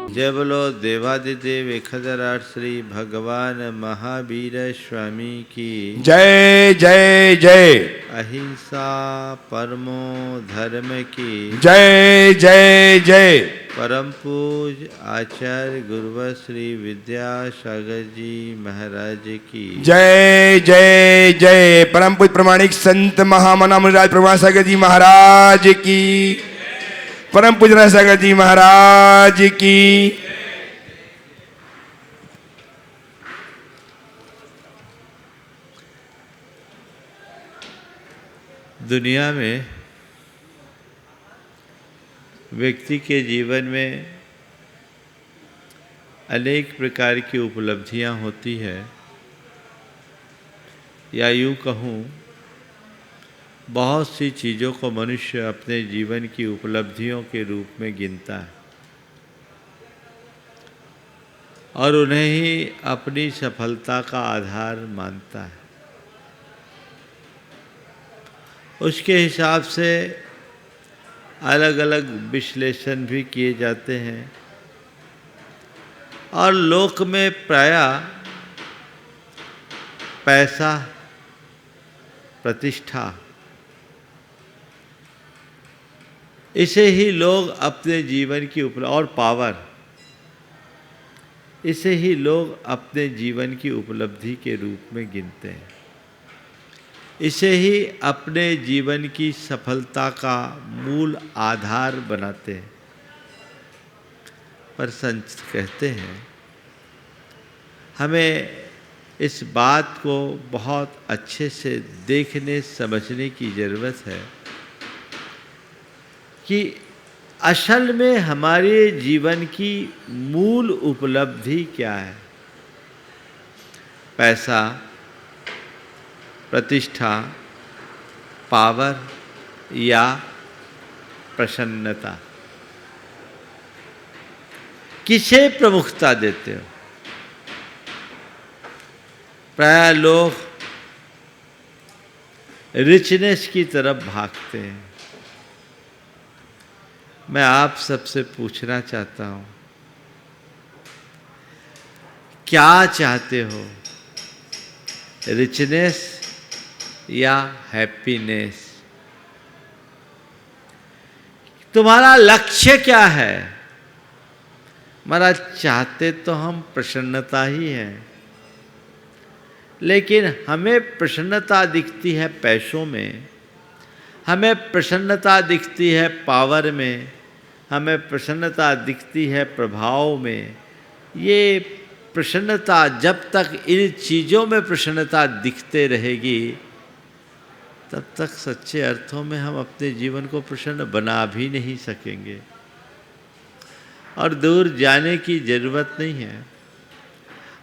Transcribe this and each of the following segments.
जय बोलो देवादिदेव 1008 श्री भगवान महावीर स्वामी की जय जय जय। अहिंसा परमो धर्म की जय जय जय। परम पूज आचार्य गुरुवर श्री विद्यासागर जी महाराज की जय जय जय। परम पूज्य प्रमाणिक संत महामना मुनिराज प्रभु सागर जी महाराज की, परम पूज्य सागर जी महाराज की। दुनिया में व्यक्ति के जीवन में अनेक प्रकार की उपलब्धियां होती है, या यूँ कहूँ बहुत सी चीज़ों को मनुष्य अपने जीवन की उपलब्धियों के रूप में गिनता है और उन्हें ही अपनी सफलता का आधार मानता है। उसके हिसाब से अलग अलग विश्लेषण भी किए जाते हैं और लोक में प्रायः पैसा, प्रतिष्ठा, इसे ही लोग अपने जीवन की और पावर, इसे ही लोग अपने जीवन की उपलब्धि के रूप में गिनते हैं। इसे ही अपने जीवन की सफलता का मूल आधार बनाते हैं। पर संत कहते हैं हमें इस बात को बहुत अच्छे से देखने समझने की ज़रूरत है कि असल में हमारे जीवन की मूल उपलब्धि क्या है। पैसा, प्रतिष्ठा, पावर या प्रसन्नता, किसे प्रमुखता देते हो? प्राय लोग रिचनेस की तरफ भागते हैं। मैं आप सबसे पूछना चाहता हूँ, क्या चाहते हो, रिचनेस या हैप्पीनेस? तुम्हारा लक्ष्य क्या है? हमारा चाहते तो हम प्रसन्नता ही है, लेकिन हमें प्रसन्नता दिखती है पैसों में, हमें प्रसन्नता दिखती है पावर में, हमें प्रसन्नता दिखती है प्रभाव में। ये प्रसन्नता जब तक इन चीज़ों में प्रसन्नता दिखते रहेगी तब तक सच्चे अर्थों में हम अपने जीवन को प्रसन्न बना भी नहीं सकेंगे और दूर जाने की ज़रूरत नहीं है।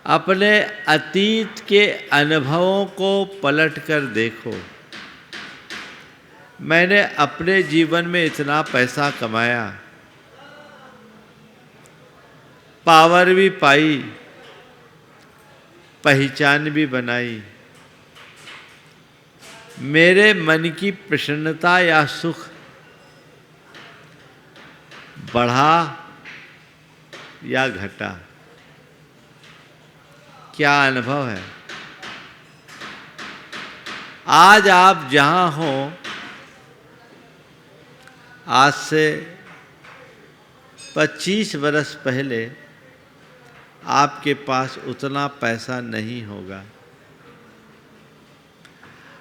अपने अतीत के अनुभवों को पलट कर देखो। मैंने अपने जीवन में इतना पैसा कमाया, पावर भी पाई, पहचान भी बनाई, मेरे मन की प्रसन्नता या सुख बढ़ा या घटा? क्या अनुभव है? आज आप जहाँ हो, आज से 25 वर्ष पहले आपके पास उतना पैसा नहीं होगा।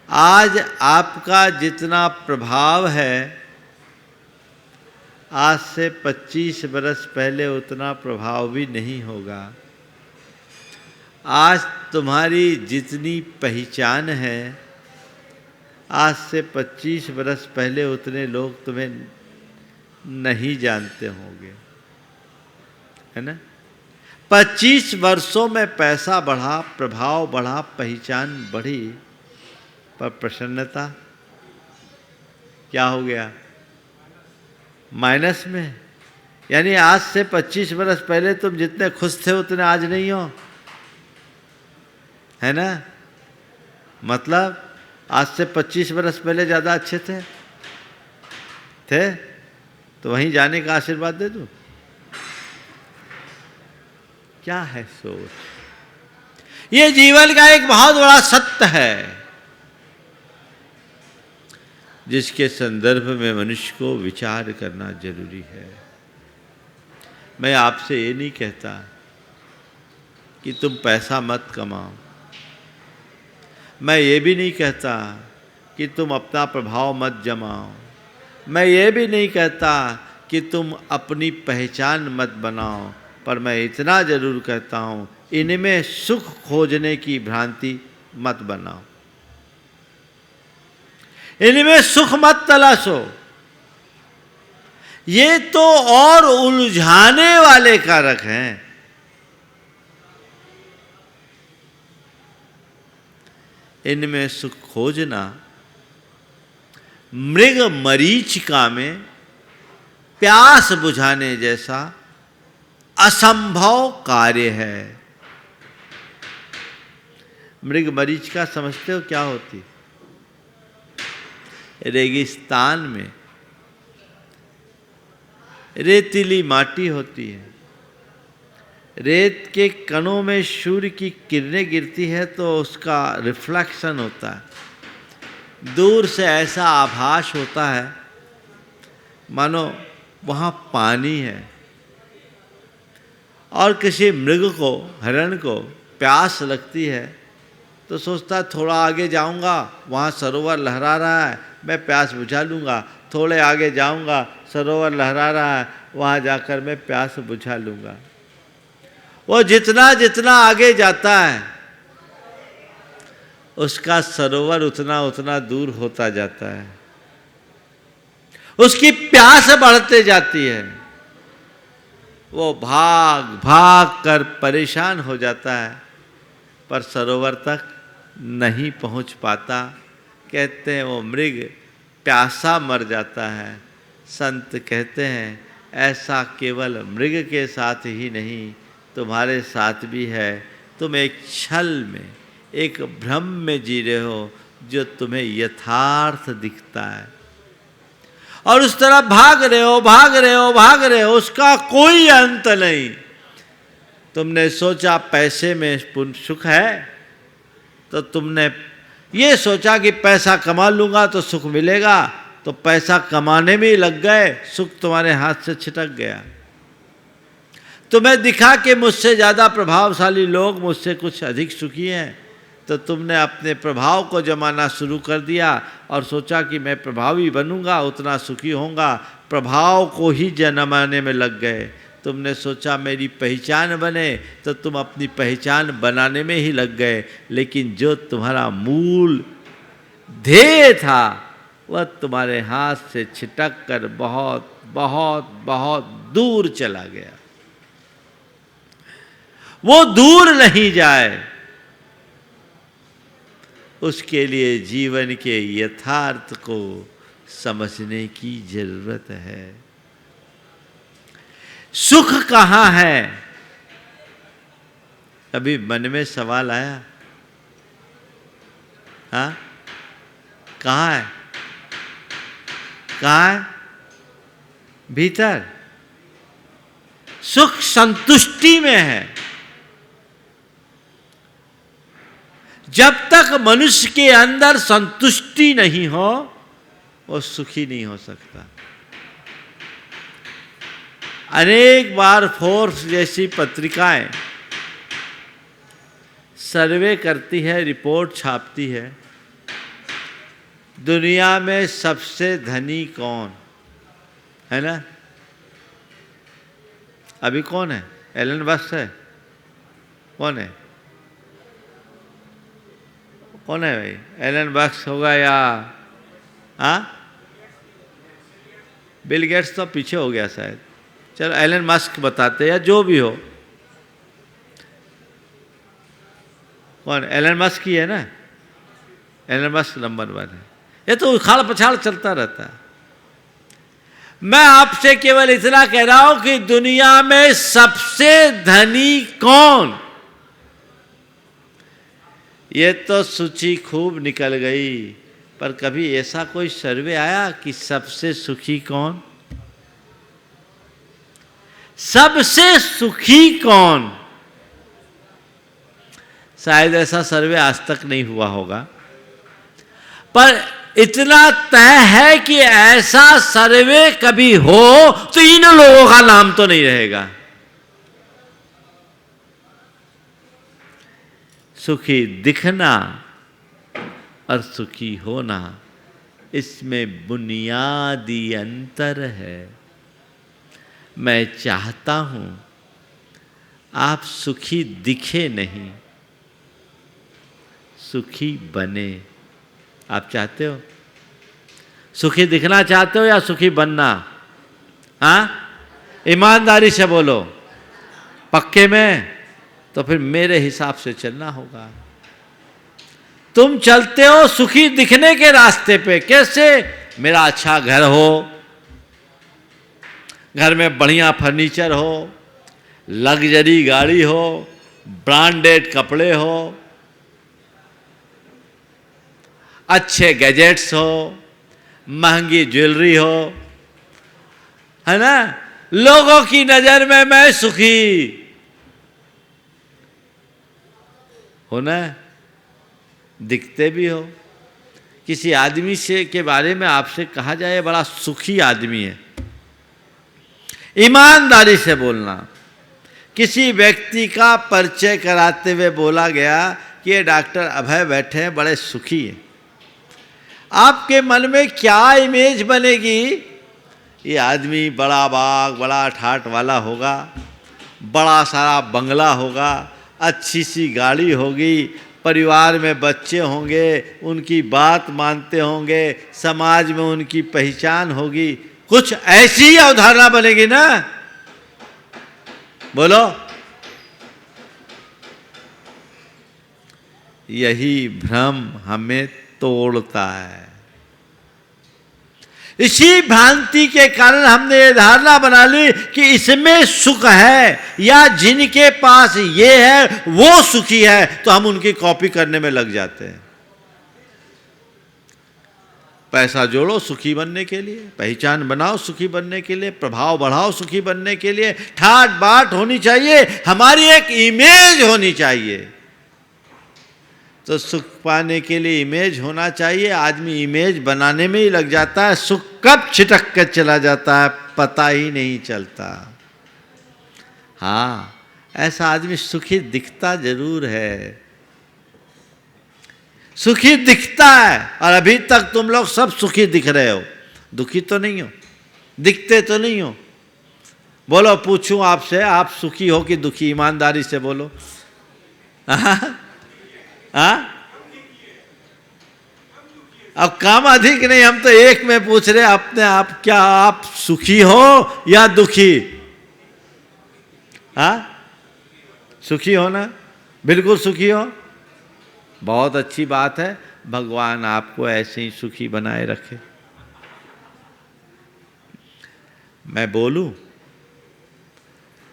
आज आपका जितना प्रभाव है, आज से 25 वर्ष पहले उतना प्रभाव भी नहीं होगा। आज तुम्हारी जितनी पहचान है, आज से 25 वर्ष पहले उतने लोग तुम्हें नहीं जानते होंगे, है ना? 25 वर्षों में पैसा बढ़ा, प्रभाव बढ़ा, पहचान बढ़ी, पर प्रसन्नता क्या हो गया? माइनस में। यानी आज से 25 वर्ष पहले तुम जितने खुश थे उतने आज नहीं हो, है ना? मतलब आज से 25 वर्ष पहले ज़्यादा अच्छे थे तो वहीं जाने का आशीर्वाद दे दूँ। क्या है सोच? ये जीवन का एक बहुत बड़ा सत्य है जिसके संदर्भ में मनुष्य को विचार करना जरूरी है। मैं आपसे ये नहीं कहता कि तुम पैसा मत कमाओ, मैं ये भी नहीं कहता कि तुम अपना प्रभाव मत जमाओ, मैं ये भी नहीं कहता कि तुम अपनी पहचान मत बनाओ, पर मैं इतना जरूर कहता हूँ इनमें सुख खोजने की भ्रांति मत बनाओ, इनमें सुख मत तलाशो। ये तो और उलझाने वाले कारक हैं। इनमें सुख खोजना मृग मरीचिका में प्यास बुझाने जैसा असंभव कार्य है। मृग मरीचिका समझते हो क्या होती? रेगिस्तान में रेतीली माटी होती है, रेत के कणों में सूर्य की किरणें गिरती है तो उसका रिफ्लेक्शन होता है। दूर से ऐसा आभास होता है मानो वहाँ पानी है, और किसी मृग को, हिरण को प्यास लगती है तो सोचता है थोड़ा आगे जाऊंगा, वहाँ सरोवर लहरा रहा है, मैं प्यास बुझा लूँगा। थोड़े आगे जाऊंगा, सरोवर लहरा रहा है, वहाँ जाकर मैं प्यास बुझा लूँगा। वो जितना जितना आगे जाता है उसका सरोवर उतना उतना दूर होता जाता है, उसकी प्यास बढ़ते जाती है, वो भाग भाग कर परेशान हो जाता है पर सरोवर तक नहीं पहुंच पाता। कहते हैं वो मृग प्यासा मर जाता है। संत कहते हैं ऐसा केवल मृग के साथ ही नहीं तुम्हारे साथ भी है। तुम एक छल में, एक भ्रम में जी रहे हो जो तुम्हें यथार्थ दिखता है, और उस तरफ भाग रहे हो, भाग रहे हो, भाग रहे हो, उसका कोई अंत नहीं। तुमने सोचा पैसे में सुख है तो तुमने ये सोचा कि पैसा कमा लूँगा तो सुख मिलेगा, तो पैसा कमाने में ही लग गए, सुख तुम्हारे हाथ से छिटक गया। तुम्हें दिखा कि मुझसे ज़्यादा प्रभावशाली लोग मुझसे कुछ अधिक सुखी हैं, तो तुमने अपने प्रभाव को जमाना शुरू कर दिया और सोचा कि मैं प्रभावी बनूंगा उतना सुखी होऊंगा। प्रभाव को ही जमाने में लग गए। तुमने सोचा मेरी पहचान बने, तो तुम अपनी पहचान बनाने में ही लग गए, लेकिन जो तुम्हारा मूल ध्येय था वह तुम्हारे हाथ से छिटक कर बहुत बहुत बहुत दूर चला गया। वो दूर नहीं जाए, उसके लिए जीवन के यथार्थ को समझने की जरूरत है। सुख कहाँ है? कभी मन में सवाल आया? हाँ, कहाँ है? कहाँ है? भीतर। सुख संतुष्टि में है। जब तक मनुष्य के अंदर संतुष्टि नहीं हो वो सुखी नहीं हो सकता। अनेक बार फोर्ब्स जैसी पत्रिकाएं सर्वे करती है, रिपोर्ट छापती है, दुनिया में सबसे धनी कौन है ना? अभी कौन है? एलन मस्क है? कौन है? कौन है भाई? एलन मस्क होगा या बिल गेट्स तो पीछे हो गया शायद। चलो एलन मस्क बताते या जो भी हो। कौन? एलन मस्क ही है ना? एलन मस्क नंबर 1 है। ये तो उछाल पछाड़ चलता रहता है। मैं आपसे केवल इतना कह रहा हूं कि दुनिया में सबसे धनी कौन? ये तो सूची खूब निकल गई, पर कभी ऐसा कोई सर्वे आया कि सबसे सुखी कौन? सबसे सुखी कौन? शायद ऐसा सर्वे आज तक नहीं हुआ होगा, पर इतना तय है कि ऐसा सर्वे कभी हो तो इन लोगों का नाम तो नहीं रहेगा। सुखी दिखना और सुखी होना, इसमें बुनियादी अंतर है। मैं चाहता हूं आप सुखी दिखे नहीं, सुखी बने। आप चाहते हो सुखी दिखना, चाहते हो या सुखी बनना? हाँ, ईमानदारी से बोलो। पक्के में? तो फिर मेरे हिसाब से चलना होगा। तुम चलते हो सुखी दिखने के रास्ते पे। कैसे? मेरा अच्छा घर हो, घर में बढ़िया फर्नीचर हो, लग्जरी गाड़ी हो, ब्रांडेड कपड़े हो, अच्छे गैजेट्स हो, महंगी ज्वेलरी हो, है ना? लोगों की नजर में मैं सुखी हो ना, दिखते भी हो। किसी आदमी से के बारे में आपसे कहा जाए बड़ा सुखी आदमी है, ईमानदारी से बोलना। किसी व्यक्ति का परिचय कराते हुए बोला गया कि ये डॉक्टर अभय बैठे हैं, बड़े सुखी हैं। आपके मन में क्या इमेज बनेगी? ये आदमी बड़ा बाग, बड़ा ठाट वाला होगा, बड़ा सारा बंगला होगा, अच्छी सी गाड़ी होगी, परिवार में बच्चे होंगे, उनकी बात मानते होंगे, समाज में उनकी पहचान होगी। कुछ ऐसी ही अवधारणा बनेगी ना? बोलो। यही भ्रम हमें तोड़ता है। इसी भ्रांति के कारण हमने ये धारणा बना ली कि इसमें सुख है, या जिनके पास ये है वो सुखी है, तो हम उनकी कॉपी करने में लग जाते हैं। पैसा जोड़ो सुखी बनने के लिए, पहचान बनाओ सुखी बनने के लिए, प्रभाव बढ़ाओ सुखी बनने के लिए, ठाट बाट होनी चाहिए, हमारी एक इमेज होनी चाहिए। तो सुख पाने के लिए इमेज होना चाहिए। आदमी इमेज बनाने में ही लग जाता है, सुख कब छिटक कर चला जाता है पता ही नहीं चलता। हाँ, ऐसा आदमी सुखी दिखता जरूर है, सुखी दिखता है। और अभी तक तुम लोग सब सुखी दिख रहे हो, दुखी तो नहीं हो, दिखते तो नहीं हो। बोलो, पूछूं आपसे, आप सुखी हो कि दुखी? ईमानदारी से बोलो। हाँ? अब काम अधिक नहीं, हम तो एक में पूछ रहे अपने आप, क्या आप सुखी हो या दुखी? हाँ, सुखी हो ना? बिल्कुल सुखी हो, बहुत अच्छी बात है। भगवान आपको ऐसे ही सुखी बनाए रखे। मैं बोलूं,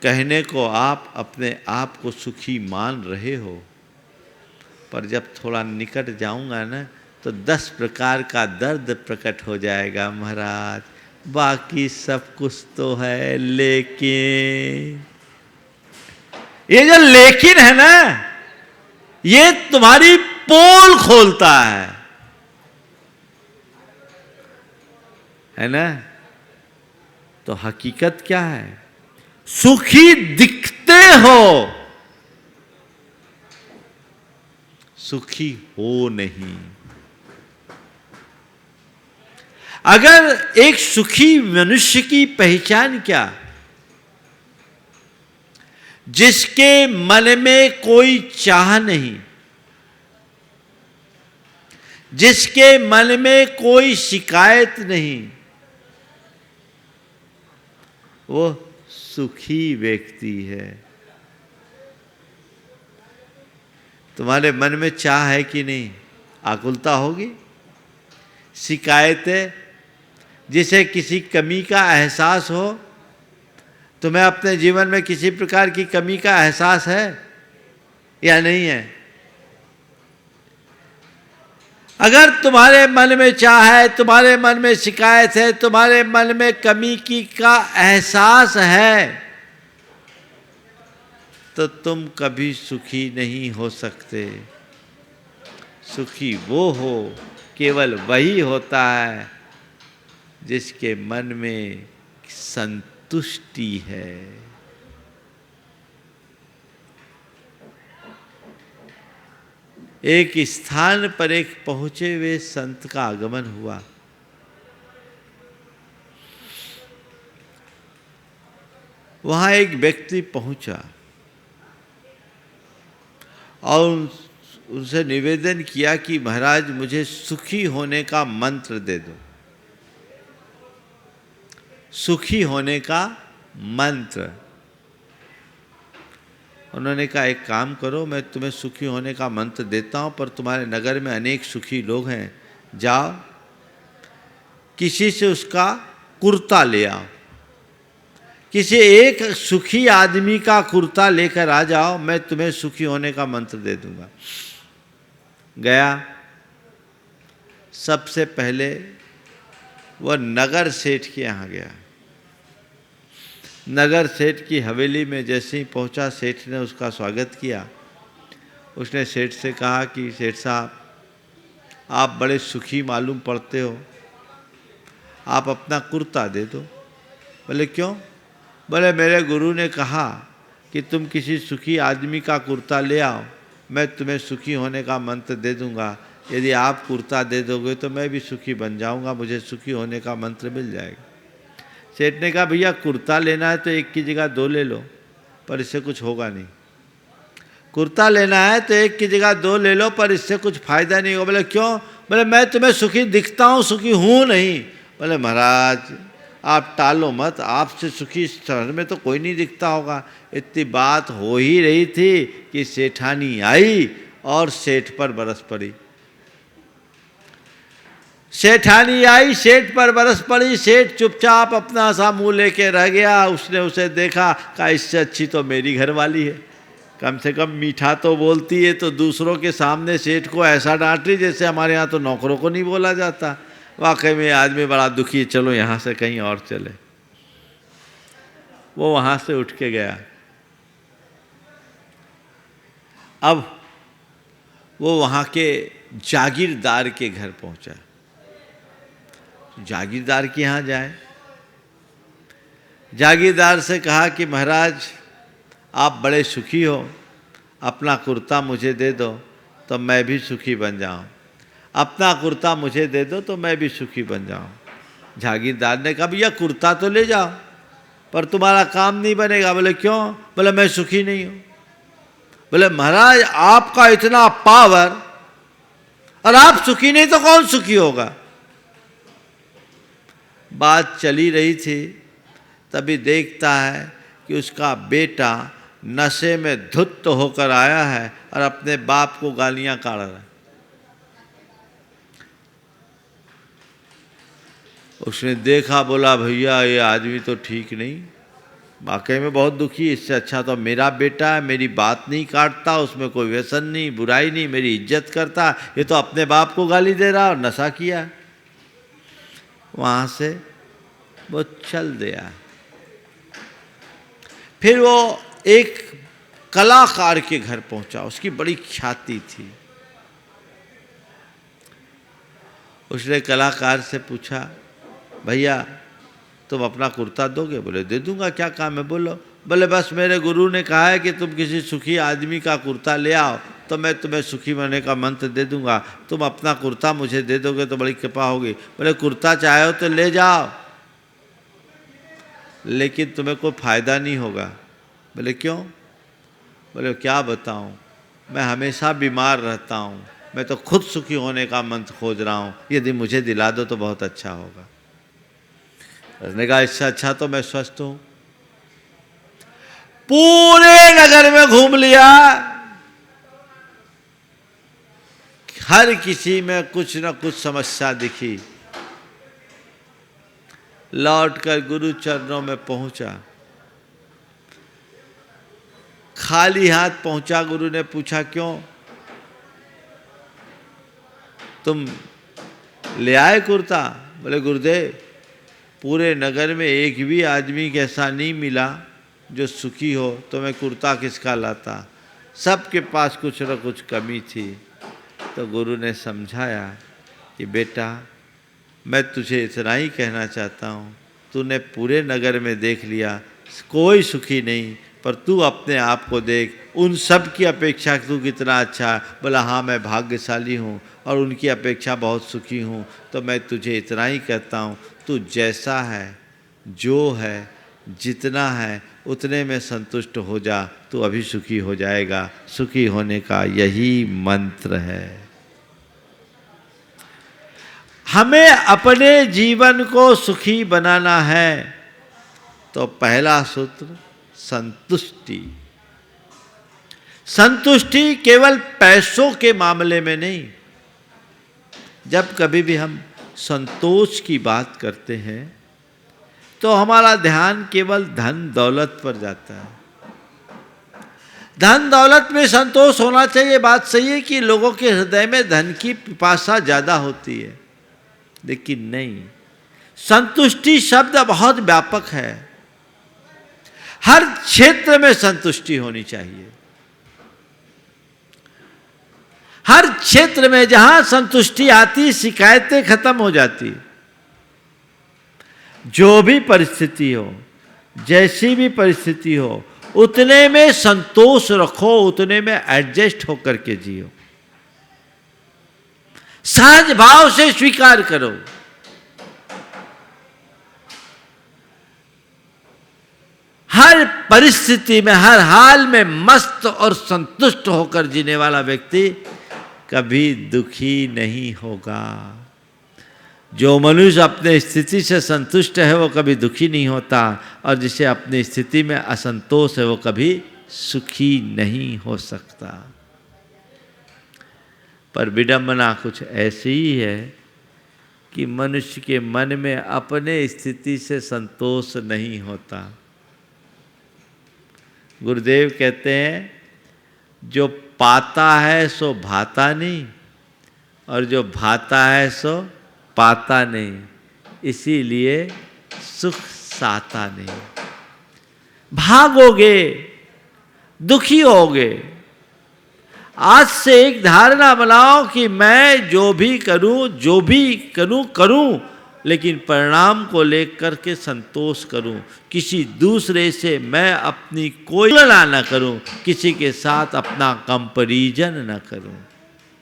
कहने को आप अपने आप को सुखी मान रहे हो, पर जब थोड़ा निकट जाऊंगा ना तो 10 प्रकार का दर्द प्रकट हो जाएगा महाराज। बाकी सब कुछ तो है, लेकिन ये जो लेकिन है ना, ये तुम्हारी पोल खोलता है ना? तो हकीकत क्या है? सुखी दिखते हो, सुखी हो नहीं। अगर एक सुखी मनुष्य की पहचान क्या? जिसके मन में कोई चाह नहीं, जिसके मन में कोई शिकायत नहीं, वो सुखी व्यक्ति है। तुम्हारे मन में चाह है कि नहीं? आकुलता होगी, शिकायतें, जिसे किसी कमी का एहसास हो। तुम्हें अपने जीवन में किसी प्रकार की कमी का एहसास है या नहीं है? अगर तुम्हारे मन में चाह है, तुम्हारे मन में शिकायत है, तुम्हारे मन में कमी की का एहसास है, तो तुम कभी सुखी नहीं हो सकते। सुखी वो हो, केवल वही होता है जिसके मन में संतुष्टि है। एक स्थान पर एक पहुंचे हुए संत का आगमन हुआ। वहां एक व्यक्ति पहुंचा और उनसे निवेदन किया कि महाराज मुझे सुखी होने का मंत्र दे दो। सुखी होने का मंत्र। उन्होंने कहा एक काम करो, मैं तुम्हें सुखी होने का मंत्र देता हूं, पर तुम्हारे नगर में अनेक सुखी लोग हैं, जाओ किसी से उसका कुर्ता ले आओ, किसी एक सुखी आदमी का कुर्ता लेकर आ जाओ, मैं तुम्हें सुखी होने का मंत्र दे दूंगा। गया, सबसे पहले वह नगर सेठ के यहाँ गया। नगर सेठ की हवेली में जैसे ही पहुंचा, सेठ ने उसका स्वागत किया। उसने सेठ से कहा कि सेठ साहब, आप बड़े सुखी मालूम पड़ते हो, आप अपना कुर्ता दे दो। बोले क्यों? बोले मेरे गुरु ने कहा कि तुम किसी सुखी आदमी का कुर्ता ले आओ, मैं तुम्हें सुखी होने का मंत्र दे दूंगा। यदि आप कुर्ता दे दोगे तो मैं भी सुखी बन जाऊंगा, मुझे सुखी होने का मंत्र मिल जाएगा। सेठ ने कहा भैया कुर्ता लेना है तो एक की जगह दो ले लो, पर इससे कुछ होगा नहीं। कुर्ता लेना है तो एक की जगह दो ले लो, पर इससे कुछ फायदा नहीं होगा। बोले क्यों? बोले मैं तुम्हें सुखी दिखता हूँ, सुखी हूँ नहीं। बोले महाराज आप टालो मत, आपसे सुखी शहर में तो कोई नहीं दिखता होगा। इतनी बात हो ही रही थी कि सेठानी आई और सेठ पर बरस पड़ी। सेठानी आई, सेठ पर बरस पड़ी। सेठ चुपचाप अपना सा मुंह लेके रह गया। उसने उसे देखा, कहा इससे अच्छी तो मेरी घरवाली है, कम से कम मीठा तो बोलती है। तो दूसरों के सामने सेठ को ऐसा डांट रही जैसे हमारे यहाँ तो नौकरों को नहीं बोला जाता। वाकई में आदमी बड़ा दुखी है, चलो यहाँ से कहीं और चले। वो वहाँ से उठ के गया। अब वो वहाँ के जागीरदार के घर पहुँचा। जागीरदार के यहाँ जाए, जागीरदार से कहा कि महाराज आप बड़े सुखी हो, अपना कुर्ता मुझे दे दो तो मैं भी सुखी बन जाऊं। अपना कुर्ता मुझे दे दो तो मैं भी सुखी बन जाऊं। जागीरदार ने कहा भैया कुर्ता तो ले जाओ, पर तुम्हारा काम नहीं बनेगा। बोले क्यों? बोले मैं सुखी नहीं हूं। बोले महाराज आपका इतना पावर और आप सुखी नहीं तो कौन सुखी होगा? बात चली रही थी, तभी देखता है कि उसका बेटा नशे में धुत होकर आया है और अपने बाप को गालियां काढ़ रहा है। उसने देखा, बोला भैया ये आदमी तो ठीक नहीं, वाकई में बहुत दुखी है। इससे अच्छा तो मेरा बेटा है, मेरी बात नहीं काटता, उसमें कोई व्यसन नहीं, बुराई नहीं, मेरी इज्जत करता। ये तो अपने बाप को गाली दे रहा और नशा किया। वहाँ से वो चल दिया। फिर वो एक कलाकार के घर पहुंचा, उसकी बड़ी ख्याति थी। उसने कलाकार से पूछा भैया तुम अपना कुर्ता दोगे? बोले दे दूंगा, क्या काम है बोलो। बोले बस मेरे गुरु ने कहा है कि तुम किसी सुखी आदमी का कुर्ता ले आओ तो मैं तुम्हें सुखी होने का मंत्र दे दूंगा। तुम अपना कुर्ता मुझे दे दोगे तो बड़ी कृपा होगी। बोले कुर्ता चाहो तो ले जाओ, लेकिन तुम्हें कोई फायदा नहीं होगा। बोले क्यों? बोले क्या बताऊं, मैं हमेशा बीमार रहता हूं, मैं तो खुद सुखी होने का मंत्र खोज रहा हूं, यदि मुझे दिला दो तो बहुत अच्छा होगा। उसने कहा इससे अच्छा तो मैं स्वस्थ हूं। पूरे नगर में घूम लिया, हर किसी में कुछ न कुछ समस्या दिखी। लौटकर गुरु चरणों में पहुंचा, खाली हाथ पहुंचा। गुरु ने पूछा क्यों, तुम ले आए कुर्ता? बोले गुरुदेव पूरे नगर में एक भी आदमी ऐसा नहीं मिला जो सुखी हो तो मैं कुर्ता किसका लाता। सबके पास कुछ न कुछ कमी थी। तो गुरु ने समझाया कि बेटा मैं तुझे इतना ही कहना चाहता हूँ, तूने पूरे नगर में देख लिया कोई सुखी नहीं, पर तू अपने आप को देख, उन सब की अपेक्षा तू कितना अच्छा है। बोला हाँ मैं भाग्यशाली हूँ और उनकी अपेक्षा बहुत सुखी हूँ। तो मैं तुझे इतना ही कहता हूँ, तू जैसा है, जो है, जितना है उतने में संतुष्ट हो जा, तू अभी सुखी हो जाएगा। सुखी होने का यही मंत्र है। हमें अपने जीवन को सुखी बनाना है तो पहला सूत्र संतुष्टि। संतुष्टि केवल पैसों के मामले में नहीं। जब कभी भी हम संतोष की बात करते हैं तो हमारा ध्यान केवल धन दौलत पर जाता है। धन दौलत में संतोष होना चाहिए, बात सही है कि लोगों के हृदय में धन की पिपासा ज्यादा होती है, लेकिन नहीं, संतुष्टि शब्द बहुत व्यापक है। हर क्षेत्र में संतुष्टि होनी चाहिए। हर क्षेत्र में जहां संतुष्टि आती, शिकायतें खत्म हो जाती। जो भी परिस्थिति हो, जैसी भी परिस्थिति हो, उतने में संतोष रखो, उतने में एडजस्ट होकर के जियो। सहज भाव से स्वीकार करो। हर परिस्थिति में, हर हाल में मस्त और संतुष्ट होकर जीने वाला व्यक्ति कभी दुखी नहीं होगा। जो मनुष्य अपने स्थिति से संतुष्ट है वो कभी दुखी नहीं होता, और जिसे अपनी स्थिति में असंतोष है वो कभी सुखी नहीं हो सकता। पर विडंबना कुछ ऐसी ही है कि मनुष्य के मन में अपने स्थिति से संतोष नहीं होता। गुरुदेव कहते हैं जो पाता है सो भाता नहीं, और जो भाता है सो पाता नहीं, इसीलिए सुख साता नहीं। भागोगे, दुखी होगे। आज से एक धारणा बनाओ कि मैं जो भी करूं, लेकिन परिणाम को लेकर के संतोष करूं। किसी दूसरे से मैं अपनी कोई तुलना न करूं, किसी के साथ अपना कंपैरिजन न करूं।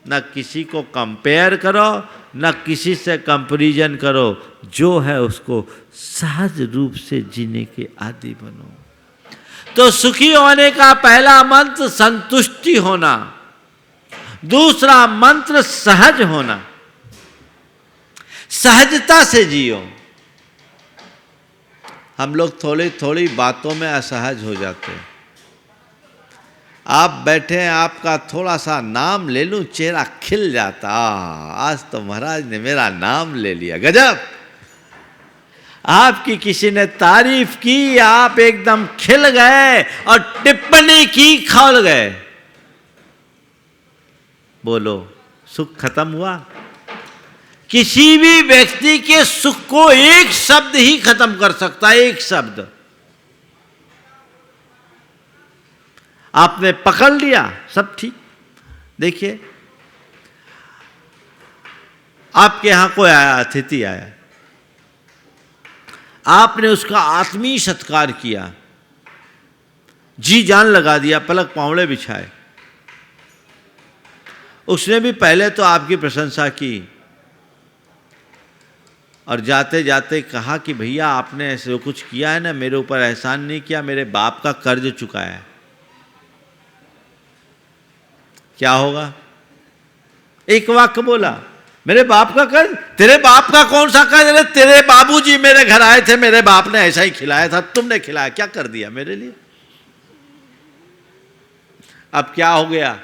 न किसी को कंपेयर करो, न किसी से कंपैरिजन करो। जो है उसको सहज रूप से जीने के आदी बनो। तो सुखी होने का पहला मंत्र संतुष्टि होना, दूसरा मंत्र सहज होना। सहजता से जियो। हम लोग थोड़ी थोड़ी बातों में असहज हो जाते हैं। आप बैठे हैं, आपका थोड़ा सा नाम ले लूं, चेहरा खिल जाता। आज तो महाराज ने मेरा नाम ले लिया, गजब। आपकी किसी ने तारीफ की, आप एकदम खिल गए, और टिप्पणी की, खौल गए। बोलो, सुख खत्म हुआ? किसी भी व्यक्ति के सुख को एक शब्द ही खत्म कर सकता है, एक शब्द। आपने पकड़ लिया, सब ठीक। देखिए, आपके यहां कोई आया, अतिथि आया, आपने उसका आत्मीय सत्कार किया, जी जान लगा दिया, पलक पांवड़े बिछाए। उसने भी पहले तो आपकी प्रशंसा की, और जाते जाते कहा कि भैया आपने ऐसे जो कुछ किया है ना, मेरे ऊपर एहसान नहीं किया, मेरे बाप का कर्ज चुकाया है। क्या होगा? एक वाक्य बोला, मेरे बाप का कर्ज। तेरे बाप का कौन सा कर्ज? तेरे बाबूजी मेरे घर आए थे, मेरे बाप ने ऐसा ही खिलाया था, तुमने खिलाया, क्या कर दिया मेरे लिए? अब क्या हो गया?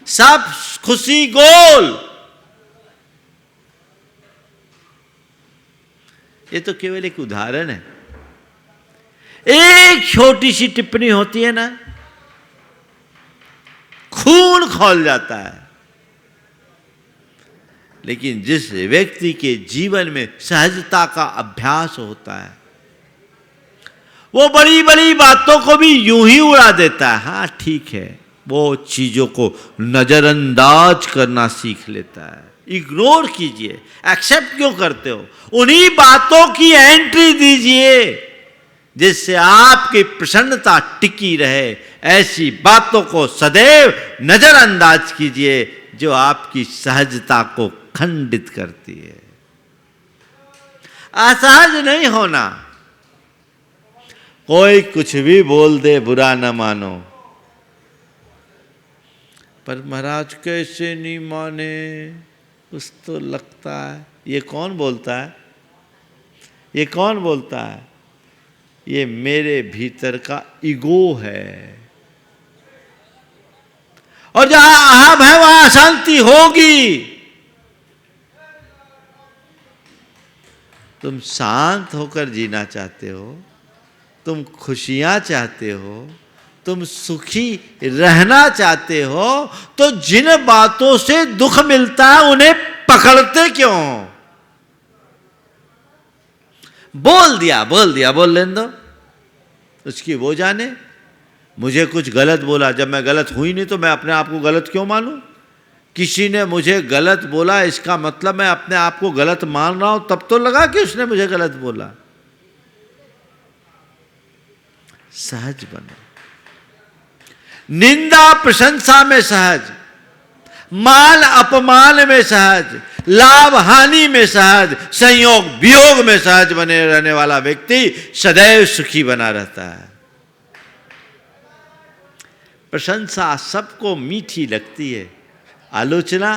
सब खुशी गोल। ये तो केवल एक उदाहरण है। एक छोटी सी टिप्पणी होती है ना, खून खौल जाता है। लेकिन जिस व्यक्ति के जीवन में सहजता का अभ्यास होता है, वो बड़ी बड़ी बातों को भी यूं ही उड़ा देता है। हाँ ठीक है, वो चीजों को नजरअंदाज करना सीख लेता है। इग्नोर कीजिए, एक्सेप्ट क्यों करते हो? उन्हीं बातों की एंट्री दीजिए जिससे आपकी प्रसन्नता टिकी रहे। ऐसी बातों को सदैव नजरअंदाज कीजिए जो आपकी सहजता को खंडित करती है। असहज नहीं होना। कोई कुछ भी बोल दे, बुरा न मानो। पर महाराज कैसे नहीं माने, कुछ तो लगता है। ये कौन बोलता है? ये कौन बोलता है? ये मेरे भीतर का ईगो है। और जहां अहम है वहां अशांति होगी। तुम शांत होकर जीना चाहते हो, तुम खुशियां चाहते हो, तुम सुखी रहना चाहते हो, तो जिन बातों से दुख मिलता है उन्हें पकड़ते क्यों? बोल दिया बोल लेने दो, उसकी वो जाने। मुझे कुछ गलत बोला, जब मैं गलत हुई नहीं तो मैं अपने आप को गलत क्यों मानूं? किसी ने मुझे गलत बोला, इसका मतलब मैं अपने आप को गलत मान रहा हूं, तब तो लगा कि उसने मुझे गलत बोला। सहज बनो। निंदा प्रशंसा में सहज, मान अपमान में सहज, लाभ हानि में सहज, संयोग वियोग में सहज बने रहने वाला व्यक्ति सदैव सुखी बना रहता है। प्रशंसा सबको मीठी लगती है, आलोचना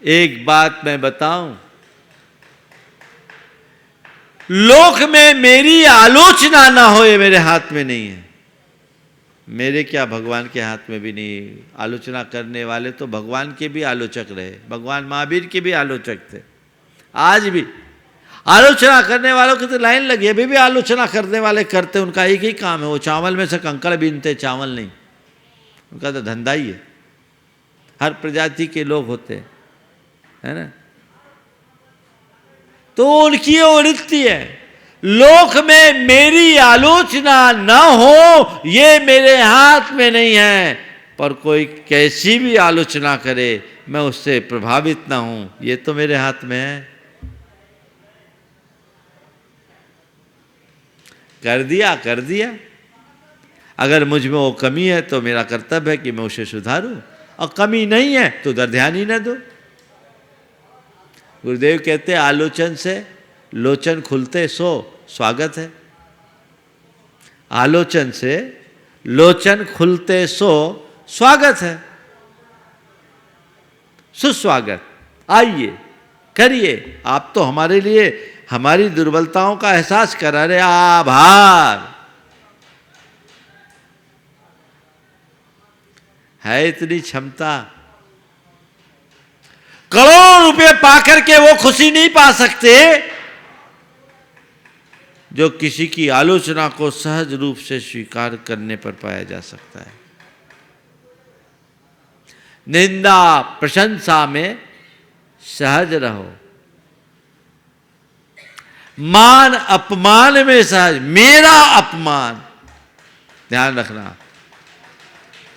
एक बात मैं बताऊं, लोक में मेरी आलोचना ना हो ये मेरे हाथ में नहीं है। मेरे क्या, भगवान के हाथ में भी नहीं। आलोचना करने वाले तो भगवान के भी आलोचक रहे, भगवान महावीर के भी आलोचक थे। आज भी आलोचना करने वालों की तो लाइन लगी, अभी भी आलोचना करने वाले करते, उनका एक ही काम है, वो चावल में से कंकड़ बीनते, चावल नहीं। उनका तो धंधा ही है। हर प्रजाति के लोग होते हैं, है ना। तो उनकी वृत्ति है, लोक में मेरी आलोचना न हो ये मेरे हाथ में नहीं है, पर कोई कैसी भी आलोचना करे मैं उससे प्रभावित ना हूं, ये तो मेरे हाथ में है। कर दिया। अगर मुझ में वो कमी है तो मेरा कर्तव्य है कि मैं उसे सुधारूं, और कमी नहीं है तो उधर ध्यान ही न दो। गुरुदेव कहते हैं आलोचन से लोचन खुलते सो स्वागत है। आलोचन से लोचन खुलते सो स्वागत है, सुस्वागत। आइए करिए, आप तो हमारे लिए हमारी दुर्बलताओं का एहसास करा रहे। आभार है, इतनी क्षमता। करोड़ रुपए पाकर के वो खुशी नहीं पा सकते जो किसी की आलोचना को सहज रूप से स्वीकार करने पर पाया जा सकता है। निंदा प्रशंसा में सहज रहो, मान अपमान में सहज। मेरा अपमान, ध्यान रखना,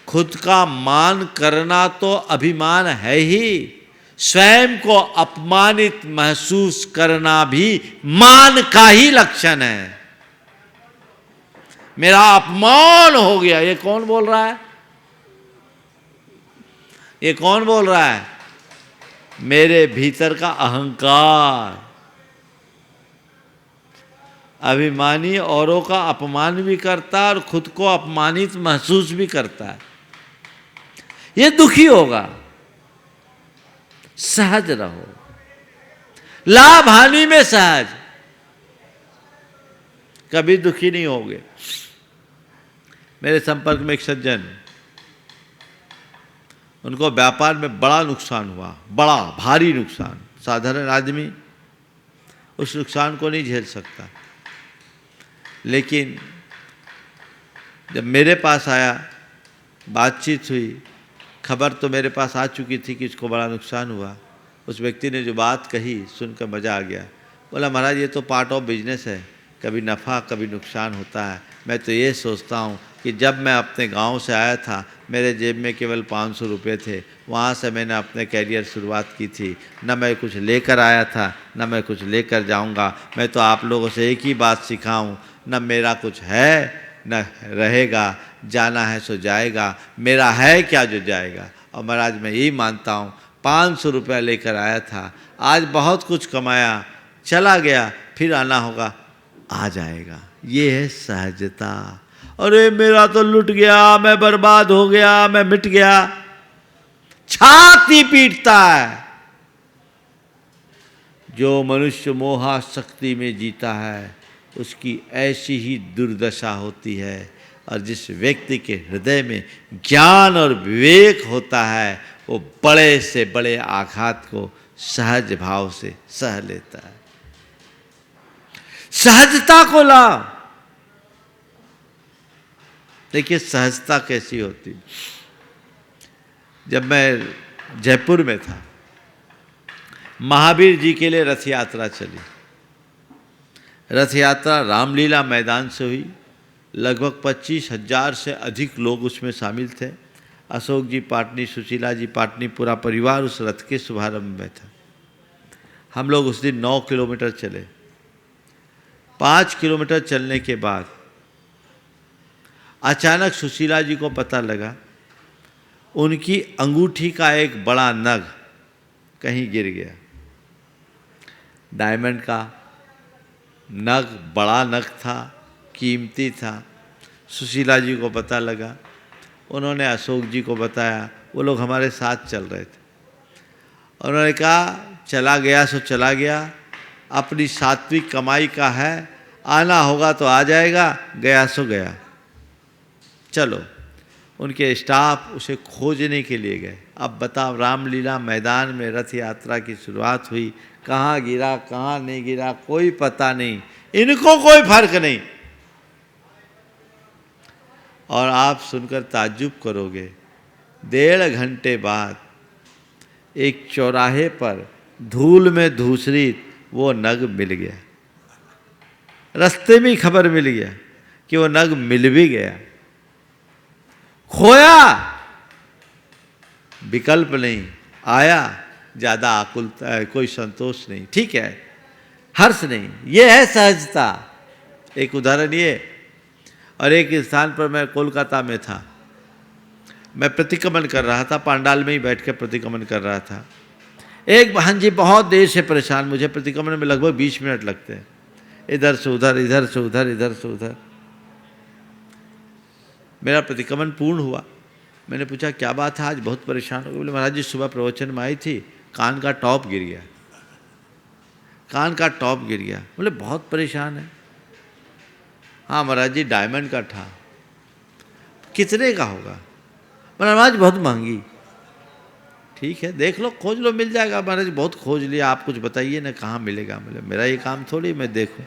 खुद का मान करना तो अभिमान है ही, स्वयं को अपमानित महसूस करना भी मान का ही लक्षण है। मेरा अपमान हो गया, ये कौन बोल रहा है? ये कौन बोल रहा है? मेरे भीतर का अहंकार। अभिमानी औरों का अपमान भी करता है और खुद को अपमानित महसूस भी करता है, ये दुखी होगा। सहज रहो, लाभ हानि में सहज, कभी दुखी नहीं होगे। मेरे संपर्क में एक सज्जन, उनको व्यापार में बड़ा नुकसान हुआ, बड़ा भारी नुकसान। साधारण आदमी उस नुकसान को नहीं झेल सकता, लेकिन जब मेरे पास आया, बातचीत हुई, खबर तो मेरे पास आ चुकी थी कि इसको बड़ा नुकसान हुआ। उस व्यक्ति ने जो बात कही सुनकर मज़ा आ गया। बोला महाराज ये तो पार्ट ऑफ बिजनेस है, कभी नफ़ा कभी नुकसान होता है। मैं तो ये सोचता हूँ कि जब मैं अपने गांव से आया था मेरे जेब में केवल 500 रुपये थे, वहाँ से मैंने अपने कैरियर शुरुआत की थी। न मैं कुछ लेकर आया था न मैं कुछ लेकर जाऊँगा। मैं तो आप लोगों से एक ही बात सीखा हूँ, न मेरा कुछ है न रहेगा, जाना है सो जाएगा, मेरा है क्या जो जाएगा। और महाराज मैं यही मानता हूँ, 500 रुपया लेकर आया था, आज बहुत कुछ कमाया, चला गया, फिर आना होगा, आ जाएगा। ये है सहजता। अरे मेरा तो लुट गया, मैं बर्बाद हो गया, मैं मिट गया, छाती पीटता है। जो मनुष्य मोहाशक्ति में जीता है उसकी ऐसी ही दुर्दशा होती है, और जिस व्यक्ति के हृदय में ज्ञान और विवेक होता है वो बड़े से बड़े आघात को सहज भाव से सह लेता है। सहजता को लाओ। देखिए सहजता कैसी होती। जब मैं जयपुर में था, महावीर जी के लिए रथ यात्रा चली। रथ यात्रा रामलीला मैदान से हुई। लगभग 25,000 से अधिक लोग उसमें शामिल थे। अशोक जी पाटनी, सुशीला जी पाटनी, पूरा परिवार उस रथ के शुभारंभ में था। हम लोग उस दिन 9 किलोमीटर चले। 5 किलोमीटर चलने के बाद अचानक सुशीला जी को पता लगा उनकी अंगूठी का एक बड़ा नग कहीं गिर गया। डायमंड का नग, बड़ा नग था, कीमती था। सुशीला जी को पता लगा, उन्होंने अशोक जी को बताया। वो लोग हमारे साथ चल रहे थे। उन्होंने कहा चला गया सो चला गया, अपनी सात्विक कमाई का है, आना होगा तो आ जाएगा, गया सो गया। चलो, उनके स्टाफ उसे खोजने के लिए गए। अब बताओ, रामलीला मैदान में रथ यात्रा की शुरुआत हुई, कहाँ गिरा कहाँ नहीं गिरा कोई पता नहीं, इनको कोई फर्क नहीं। और आप सुनकर ताज्जुब करोगे, 1.5 घंटे बाद एक चौराहे पर धूल में धूसरित वो नग मिल गया। रास्ते में खबर मिल गया कि वो नग मिल भी गया। खोया विकल्प नहीं, आया ज़्यादा आकुलता है, कोई संतोष नहीं, ठीक है, हर्ष नहीं। ये है सहजता। एक उदाहरण ये, और एक स्थान पर मैं कोलकाता में था, मैं प्रतिक्रमण कर रहा था, पांडाल में ही बैठ कर प्रतिक्रमण कर रहा था। एक बहन जी बहुत देर से परेशान, मुझे प्रतिक्रमण में लगभग 20 मिनट लगते हैं, इधर से उधर, इधर से उधर, इधर से उधर। मेरा प्रतिक्रमण पूर्ण हुआ। मैंने पूछा क्या बात है, आज बहुत परेशान हो गए। बोले महाराज जी सुबह प्रवचन में आई थी, कान का टॉप गिर गया, कान का टॉप गिर गया। बोले बहुत परेशान है। हाँ महाराज जी डायमंड का था। कितने का होगा? बोले महाराज बहुत महंगी। ठीक है देख लो, खोज लो, मिल जाएगा। महाराज जी बहुत खोज लिया, आप कुछ बताइए ना कहाँ मिलेगा। बोले मेरा ये काम थोड़ी मैं देखूं,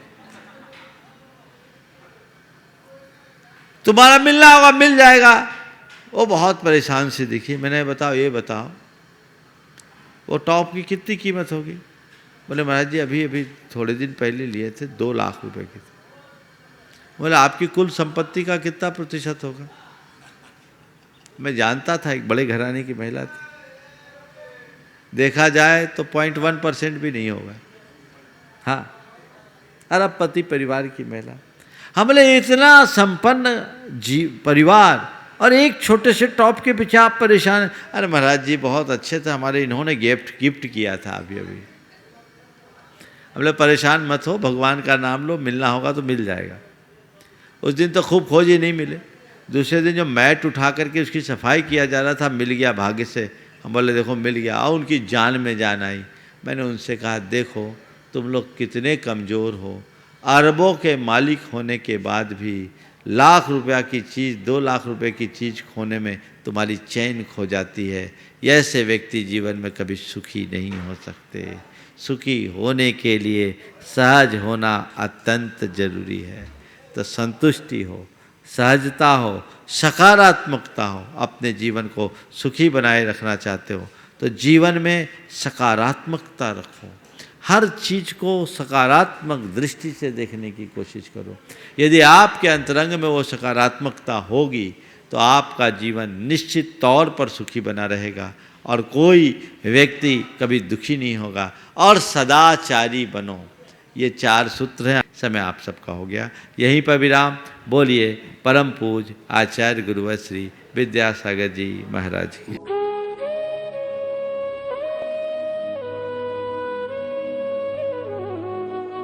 तुम्हारा मिलना होगा, मिल जाएगा। वो बहुत परेशान से दिखी। मैंने बताओ ये बताओ वो टॉप की कितनी कीमत होगी? बोले महाराज जी अभी अभी थोड़े दिन पहले लिए थे, 2 लाख रुपए के थे। बोले आपकी कुल संपत्ति का कितना प्रतिशत होगा? मैं जानता था एक बड़े घराने की महिला थी, देखा जाए तो 0.1% भी नहीं होगा। हाँ, अरबपति परिवार की महिला। हमने इतना संपन्न परिवार और एक छोटे से टॉप के पीछे आप परेशान। अरे महाराज जी बहुत अच्छे थे हमारे, इन्होंने गिफ्ट किया था अभी अभी। हमने परेशान मत हो, भगवान का नाम लो, मिलना होगा तो मिल जाएगा। उस दिन तो खूब खोजे नहीं मिले। दूसरे दिन जो मैट उठा करके उसकी सफाई किया जा रहा था, मिल गया भाग्य से। हम बोले देखो मिल गया, और उनकी जान में जान आई। मैंने उनसे कहा देखो तुम लोग कितने कमज़ोर हो, अरबों के मालिक होने के बाद भी लाख रुपया की चीज़, 2 लाख रुपए की चीज़ खोने में तुम्हारी चैन खो जाती है। ऐसे व्यक्ति जीवन में कभी सुखी नहीं हो सकते। सुखी होने के लिए सहज होना अत्यंत जरूरी है। तो संतुष्टि हो, सहजता हो, सकारात्मकता हो। अपने जीवन को सुखी बनाए रखना चाहते हो तो जीवन में सकारात्मकता रखो, हर चीज़ को सकारात्मक दृष्टि से देखने की कोशिश करो। यदि आपके अंतरंग में वो सकारात्मकता होगी तो आपका जीवन निश्चित तौर पर सुखी बना रहेगा और कोई व्यक्ति कभी दुखी नहीं होगा। और सदाचारी बनो, ये 4 सूत्र हैं। समय आप सबका हो गया, यहीं पर विराम। बोलिए परम पूज आचार्य गुरुवर श्री विद्यासागर जी महाराज की।